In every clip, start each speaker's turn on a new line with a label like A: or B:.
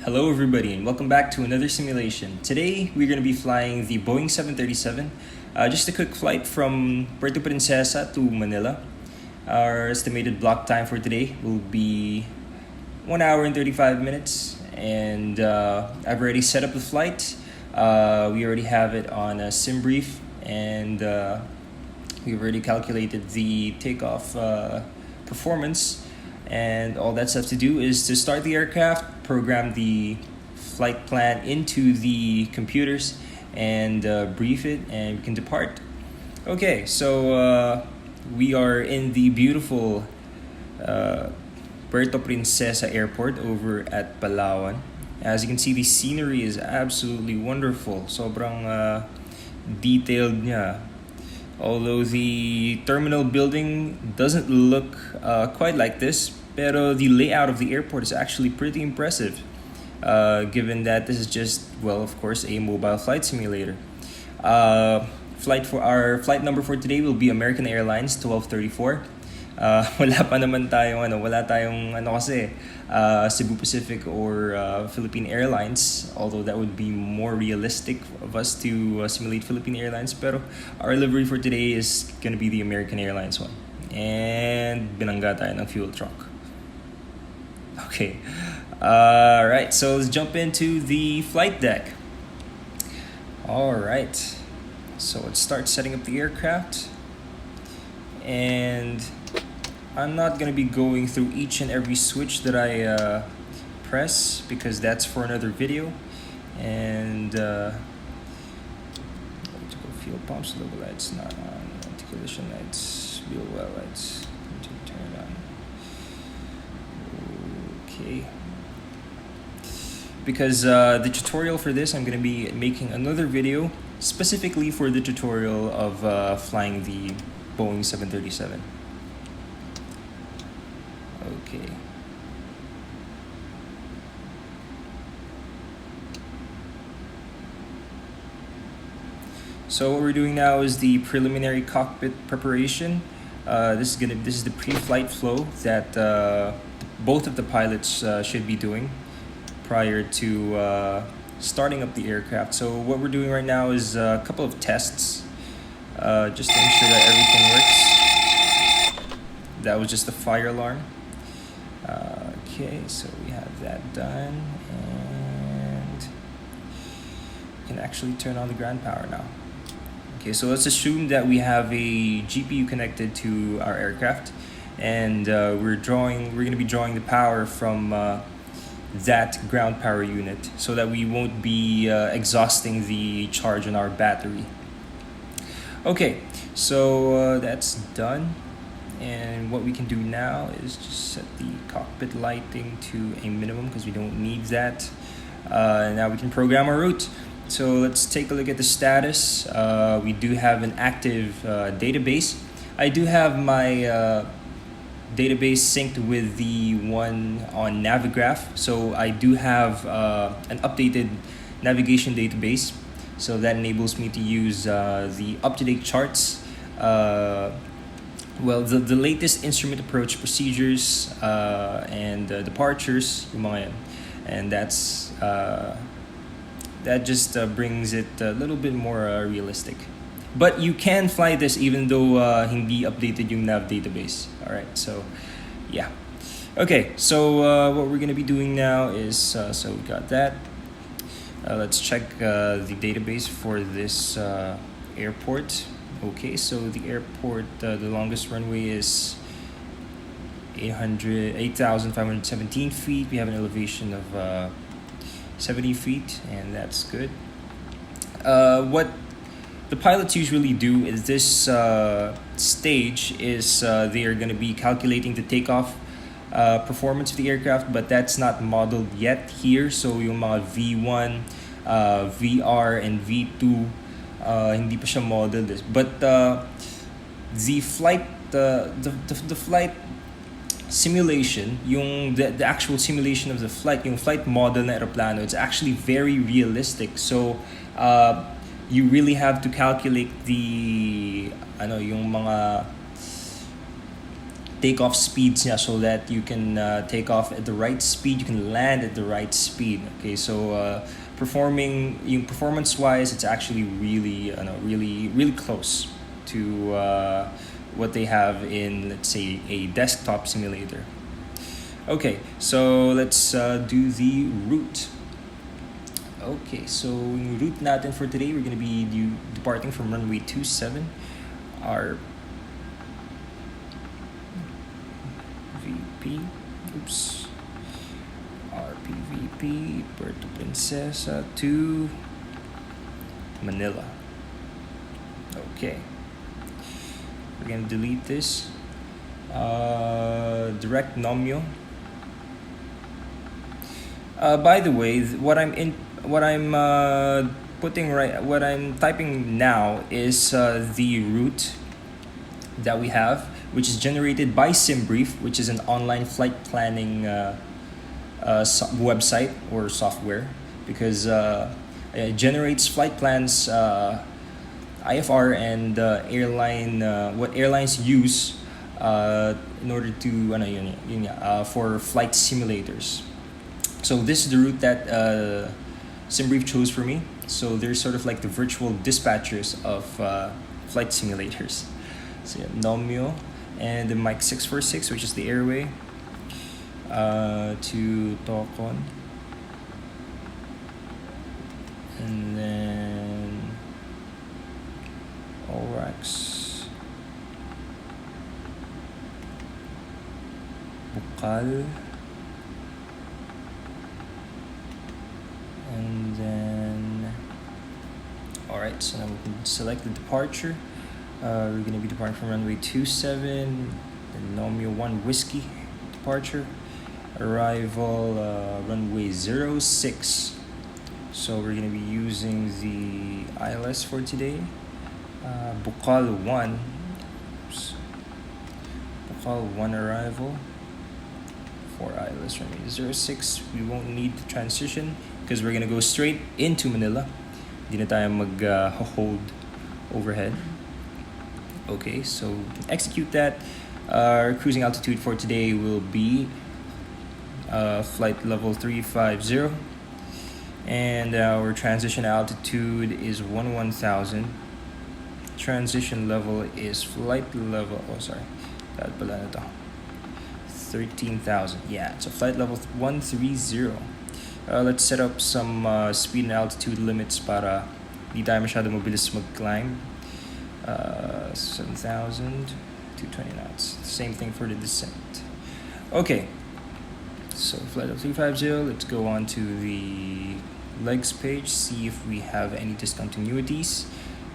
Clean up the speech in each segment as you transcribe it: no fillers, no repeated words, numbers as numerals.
A: Hello everybody and welcome back to another simulation. Today we're going to be flying the Boeing 737. Just a quick flight from Puerto Princesa to Manila. Our estimated block time for today will be 1 hour and 35 minutes, and I've already set up the flight. We already have it on a sim brief, and we've already calculated the takeoff performance. And all that's left to do is to start the aircraft, program the flight plan into the computers, and brief it, and we can depart. Okay, so we are in the beautiful Puerto Princesa Airport over at Palawan. As you can see, the scenery is absolutely wonderful. Sobrang detailed niya. Although the terminal building doesn't look quite like this, pero the layout of the airport is actually pretty impressive, given that this is just, well, of course, a mobile flight simulator. Our flight number for today will be American Airlines 1234. Wala tayong kasi Cebu Pacific or Philippine Airlines, although that would be more realistic of us to simulate Philippine Airlines. Pero our livery for today is gonna be the American Airlines one. And binangga tayo ng fuel truck. Okay. Alright, so let's jump into the flight deck. Alright. So let's start setting up the aircraft. And I'm not going to be going through each and every switch that I press, because that's for another video. And fuel pumps, logo lights not on, anti-collision lights, wheel well lights, turn it on. Okay. Because the tutorial for this, I'm going to be making another video specifically for the tutorial of flying the Boeing 737. Okay. So what we're doing now is the preliminary cockpit preparation. This is the pre-flight flow that both of the pilots should be doing prior to starting up the aircraft. So what we're doing right now is a couple of tests, just to ensure that everything works. That was just the fire alarm. Okay, so we have that done, and we can actually turn on the ground power now. Okay, so let's assume that we have a GPU connected to our aircraft, and we're going to be drawing the power from that ground power unit, so that we won't be exhausting the charge on our battery. Okay, so that's done. And what we can do now is just set the cockpit lighting to a minimum, because we don't need that. Now we can program our route. So let's take a look at the status. We do have an active database. I do have my database synced with the one on Navigraph. So I do have an updated navigation database. So that enables me to use the up-to-date charts. Well, the latest instrument approach procedures and departures, yung mga yan. And that just brings it a little bit more realistic. But you can fly this even though hindi updated yung nav database. Alright, so yeah. Okay, so what we're gonna be doing now is, so we got that. Let's check the database for this airport. Okay, so the airport, the longest runway is 8,517 feet. We have an elevation of 70 feet, and that's good. What the pilots usually do is this stage is they are going to be calculating the takeoff performance of the aircraft, but that's not modeled yet here. So yung mga V1, VR, and V2, hindi pa siya modeled, but the flight simulation, the actual simulation of the flight, yung flight model na aeroplano, it's actually very realistic. So you really have to calculate the yung mga takeoff speeds niya so that you can take off at the right speed, you can land at the right speed. Okay, so performance wise, it's actually really close to what they have in, let's say, a desktop simulator. Okay, so let's do the route. Okay, so yung route natin for today, we're gonna be departing from runway 27. Our RPVP, Puerto Princesa to Manila. Okay, we're gonna delete this. Direct Nomyo. By the way, what I'm typing now is the route that we have, which is generated by SimBrief, which is an online flight planning website or software, because it generates flight plans, IFR, and what airlines use in order to for flight simulators. So this is the route that SimBrief chose for me. So they're sort of like the virtual dispatchers of flight simulators. So yeah, Nomyo and the Mike 646, which is the airway, to Tocon, and then Orax, Bukal, and then alright, so now we can select the departure. We're going to be departing from runway 27, and Nomyo 1 Whiskey departure. Arrival runway 06. So we're going to be using the ILS for today. Bukal 1. Bukal 1 arrival for ILS runway 06. We won't need to transition because we're going to go straight into Manila. Hindi na tayo mag-hold overhead. Okay, so execute that. Our cruising altitude for today will be flight level 350, and our transition altitude is 11,000. Transition level is flight level, 13,000. Yeah, so flight level 130. Let's set up some speed and altitude limits para di tayo masyado mabilis mag-climb. 7,000, 220 knots. Same thing for the descent. Okay, so flight level 350. Let's go on to the legs page, see if we have any discontinuities.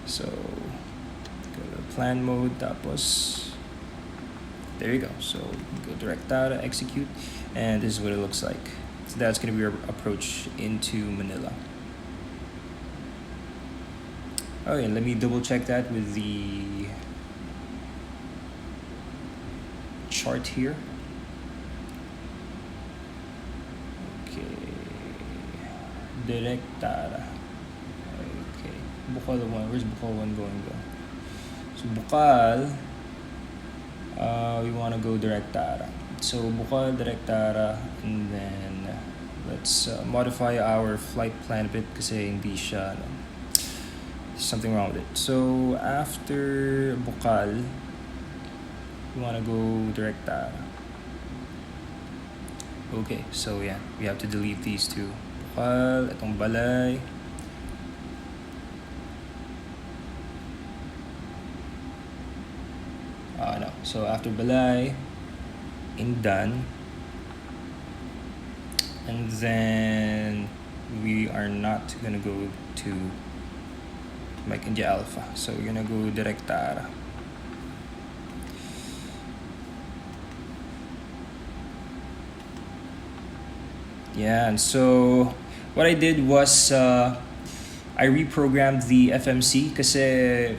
A: So go to plan mode, tapos there you go. So go direct data, execute, and this is what it looks like. So that's going to be our approach into Manila. Okay, let me double check that with the chart here. Okay, direct data. Okay, Bukal 1. Where's Bukal 1 going though? So Bukal, we want to go direct data. So Bukal direct data, and then let's modify our flight plan a bit kasi hindi siya something wrong with it. So after Bukal, we want to go direct data. Okay, so yeah, we have to delete these two. Bukal, itong Balay. No. So after Balay, Indan, and then we are not gonna go to Mike India Alpha, so we're gonna go direct Tara. Yeah, and so what I did was I reprogrammed the FMC kasi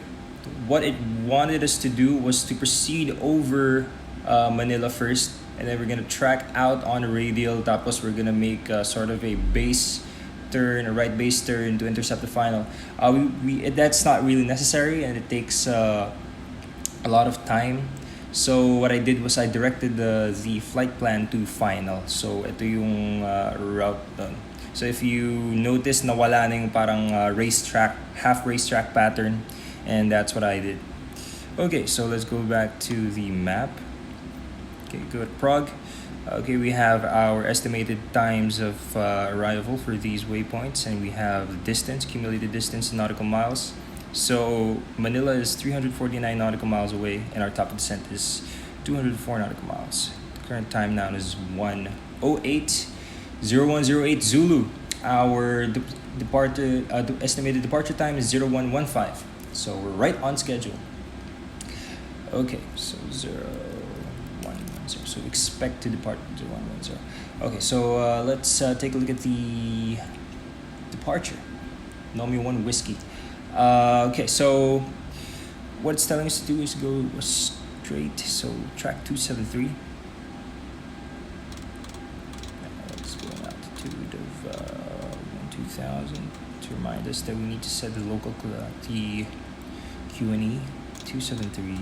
A: what it wanted us to do was to proceed over Manila first, and then we're gonna track out on a radial, tapos we're gonna make sort of a base turn, a right base turn to intercept the final. That's not really necessary, and it takes a lot of time So what I did was I directed the flight plan to final. So ito yung route doon. So if you notice, nawala na yung parang racetrack, half racetrack pattern, and that's what I did. Okay, so let's go back to the map. Okay, go to Prague. Okay, we have our estimated times of arrival for these waypoints, and we have the distance, cumulated distance in nautical miles. So Manila is 349 nautical miles away, and our top of descent is 204 nautical miles. The current time now is 1:08:0108 Zulu. Our estimated departure time is 0115. So we're right on schedule. Okay, so 0110. So expect to depart 0110. Okay, so let's take a look at the departure. Nomio 1 Whiskey. Okay, so what it's telling us to do is go straight. So track 273. Let's go an altitude of 2000 to remind us that we need to set the local the QNE 273.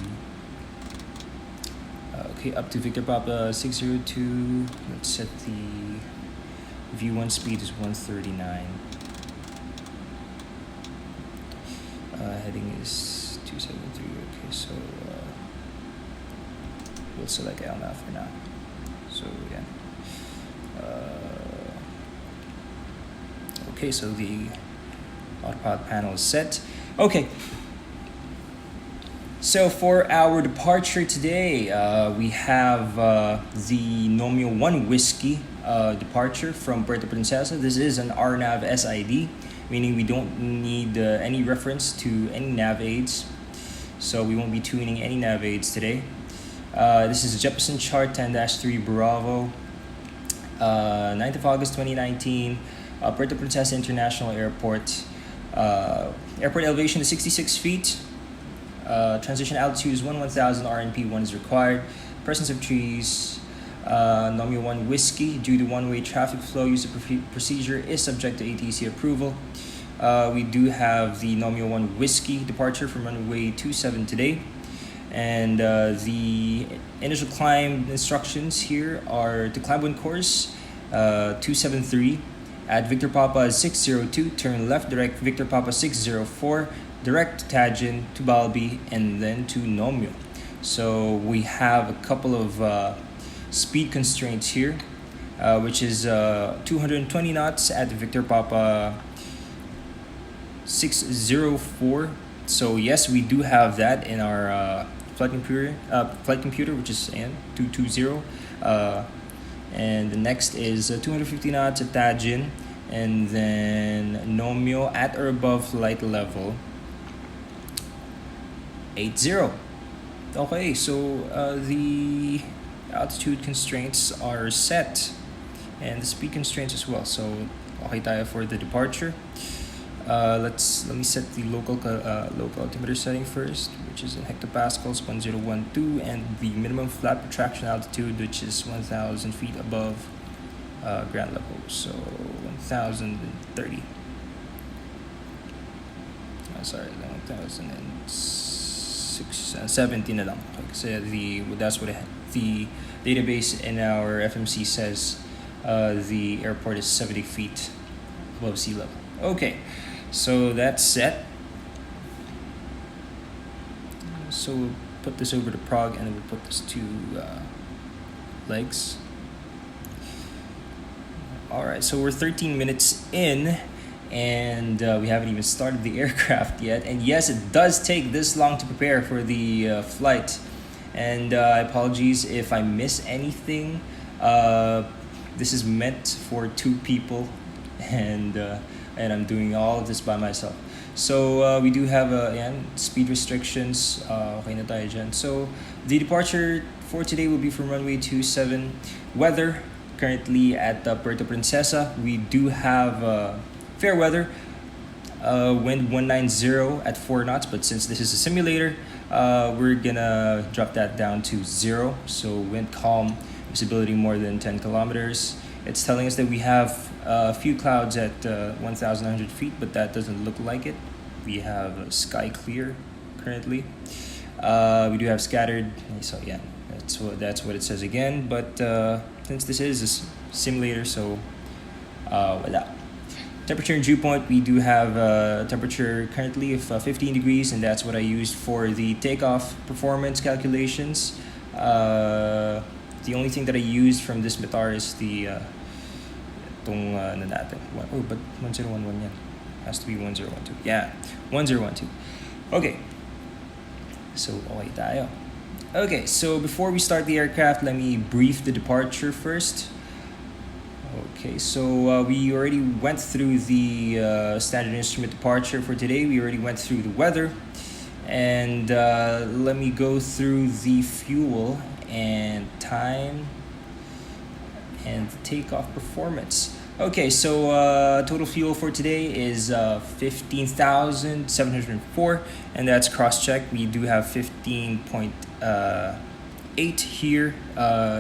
A: Okay, up to Victor Papa 602. Let's set the V1 speed is 139. Heading is 273. Okay, so we'll select LNAV for now. So yeah. Okay, so the autopilot panel is set. Okay. So for our departure today, we have the Nomio 1 Whiskey departure from Puerto Princesa. This is an RNAV SID, meaning we don't need any reference to any nav aids. So we won't be tuning any nav aids today. This is Jeppesen chart 10-3 Bravo, 9th of August 2019, Puerto Princesa International Airport. Airport elevation is 66 feet. Transition altitude is 1000 RNP1 is required. Presence of trees. Nomio 1 Whiskey, due to one-way traffic flow, use of procedure is subject to ATC approval. We do have the Nomio 1 Whiskey departure from runway 27 today. And the initial climb instructions here are to climb on course 273 at Victor Papa 602, turn left, direct Victor Papa 604, direct to Tajin, to Balbi, and then to Nomio. So we have a couple of speed constraints here, which is 220 knots at Victor Papa 604. So yes, we do have that in our flight computer, which is 220. And the next is 250 knots at Tajin, and then Nomio at or above flight level 80. Okay, so the altitude constraints are set, and the speed constraints as well. So okay tayo for the departure. Let me set the local altimeter setting first, which is in hectopascals 1012, and the minimum flat protraction altitude, which is 1000 feet above ground level, so 1030. Sorry, 1070 na lang. Kasi that's what the database in our FMC says. The airport is 70 feet above sea level. Okay, so that's set. So we'll put this over to Prague, and then we'll put this to legs. Alright, so we're 13 minutes in, and we haven't even started the aircraft yet. And yes, it does take this long to prepare for the flight. And apologies if I miss anything. This is meant for 2 people, and I'm doing all of this by myself. So we do have speed restrictions. Okay na tayo dyan. So the departure for today will be from runway 27. Weather currently at Puerto Princesa, we do have fair weather. Wind 190 at 4 knots, but since this is a simulator, we're gonna drop that down to 0. So wind calm, visibility more than 10 kilometers. It's telling us that we have a few clouds at 1,900 feet, but that doesn't look like it. We have sky clear currently. We do have scattered, so yeah, that's what it says again. But since this is a simulator, so wala. Temperature and dew point, we do have temperature currently of 15 degrees, and that's what I used for the takeoff performance calculations. The only thing that I used from this METAR is the ano natin. Oh, but 1011 yan. Has to be 1012. Yeah, 1012. Okay. So, okay tayo. Okay, so before we start the aircraft, let me brief the departure first. Okay, so we already went through the standard instrument departure for today. We already went through the weather. And let me go through the fuel and time and takeoff performance. Okay, so total fuel for today is 15,704, and that's cross-checked. We do have 15.8 here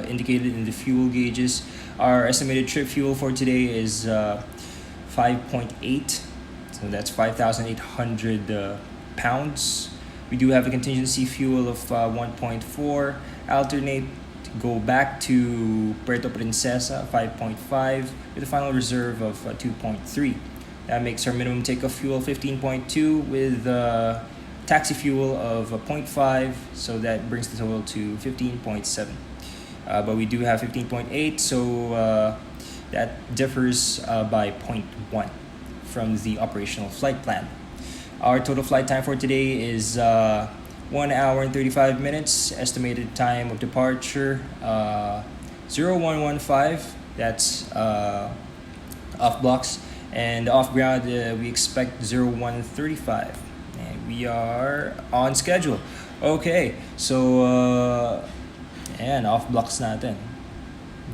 A: indicated in the fuel gauges. Our estimated trip fuel for today is 5.8, so that's 5,800 pounds. We do have a contingency fuel of 1.4, alternate to go back to Puerto Princesa 5.5 with a final reserve of 2.3. That makes our minimum takeoff fuel 15.2 with taxi fuel of 0.5, so that brings the total to 15.7. But we do have 15.8, so that differs by 0.1 from the operational flight plan. Our total flight time for today is 1 hour and 35 minutes. Estimated time of departure 0115. That's off blocks, and off ground we expect 0135. And we are on schedule. Okay, so and off blocks natin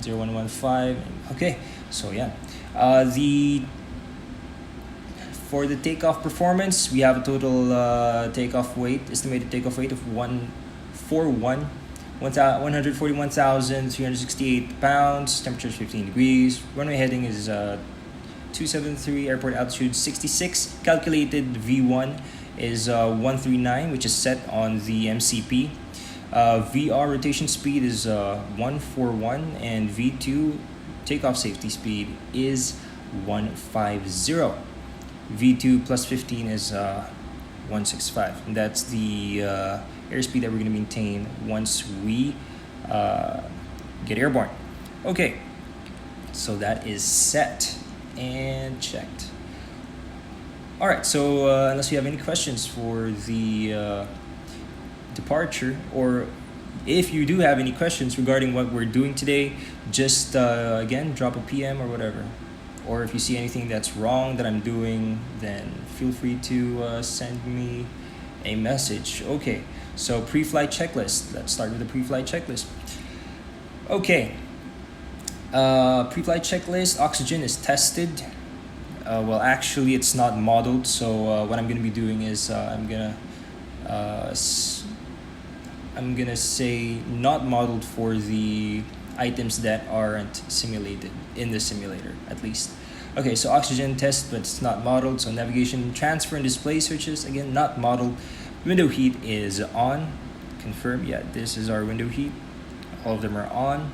A: 0115. Okay, so yeah, for the takeoff performance, we have a total estimated takeoff weight of 141,368 pounds. Temperature is 15 degrees. Runway heading is 273. Airport altitude 66. Calculated V1 is 139, which is set on the MCP. VR rotation speed is 141, and V2 takeoff safety speed is 150. V2 plus 15 is 165, and that's the airspeed that we're going to maintain once we get airborne. Okay, so that is set and checked. All right, so unless you have any questions for the departure, or if you do have any questions regarding what we're doing today, just again drop a PM or whatever. Or if you see anything that's wrong that I'm doing, then feel free to send me a message. Okay, so pre-flight checklist. Let's start with the pre-flight checklist. Okay, pre-flight checklist. Oxygen is tested. Well, actually, it's not modeled. So what I'm gonna be doing is I'm gonna say not modeled for the items that aren't simulated in the simulator, at least. Okay, so oxygen test, but it's not modeled. So navigation, transfer, and display switches, again, not modeled. Window heat is on. Confirm, yeah, this is our window heat. All of them are on.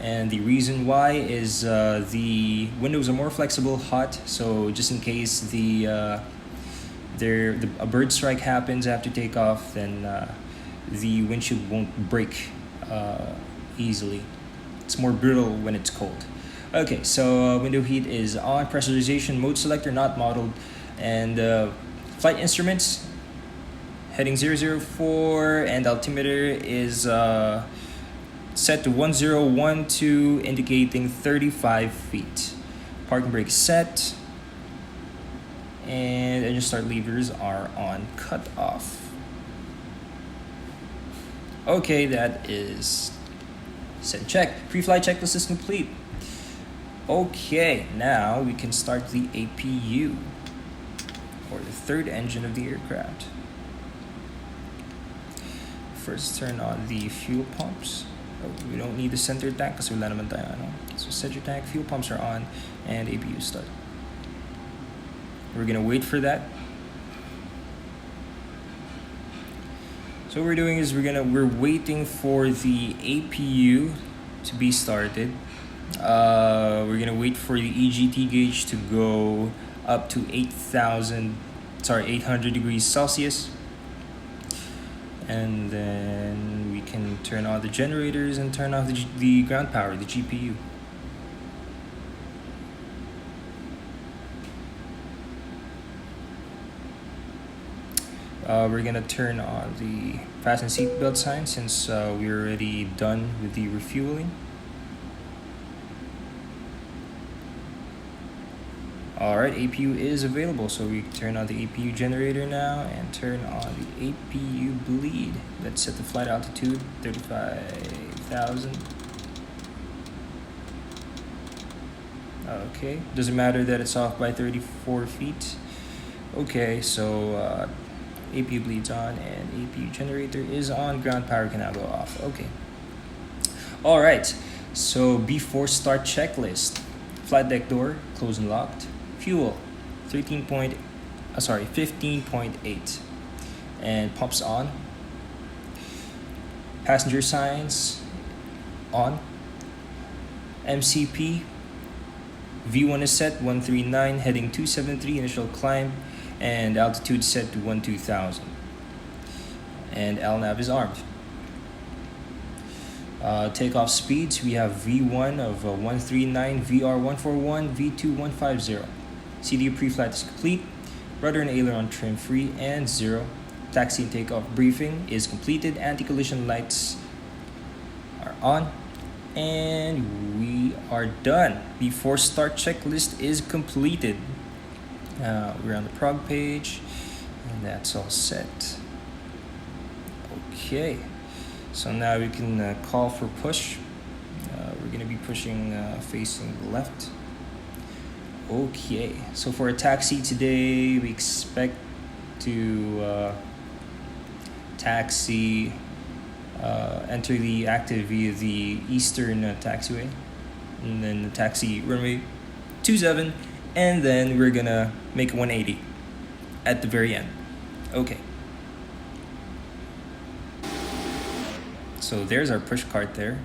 A: And the reason why is the windows are more flexible, hot. So just in case a bird strike happens after takeoff, then the windshield won't break easily. It's more brittle when it's cold. Okay, so window heat is on. Pressurization mode selector not modeled. And flight instruments, heading 004, and altimeter is set to 1012, indicating 35 feet. Parking brake set. And engine start levers are on cut off. Okay, that is set check. Pre-flight checklist is complete. Okay, now we can start the APU, or the third engine of the aircraft. First, turn on the fuel pumps. Oh, we don't need the center tank kasi wala naman tayo, ano? So center tank, fuel pumps are on, and APU start. We're gonna wait for that. So what we're doing is we're waiting for the APU to be started. We're gonna wait for the EGT gauge to go up to 800 degrees Celsius, and then we can turn on the generators and turn off the ground power, the GPU. We're gonna turn on the fasten seatbelt sign since we're already done with the refueling. Alright, APU is available, so we turn on the APU generator now and turn on the APU bleed. Let's set the flight altitude, 35,000. Okay, doesn't matter that it's off by 34 feet. Okay, so APU bleed's on and APU generator is on. Ground power can now go off. Okay. Alright, so before start checklist. Flight deck door closed and locked. Fuel 15.8 and pumps on. Passenger signs on. MCP V1 is set 139, heading 273, initial climb, and altitude set to 12,000. And LNAV is armed. Takeoff speeds, we have V1 of 139, VR 141, V2 150. CD pre-flight is complete. Rudder and aileron trim free and 0. Taxi and takeoff briefing is completed. Anti-collision lights are on. And we are done. Before start checklist is completed. We're on the prog page, and that's all set. Okay, so now we can call for push. We're going to be pushing facing left. Okay, so for a taxi today, we expect to taxi, enter the active via the eastern taxiway, and then the taxi runway 27, and then we're gonna make a 180 at the very end. Okay. So there's our push cart there.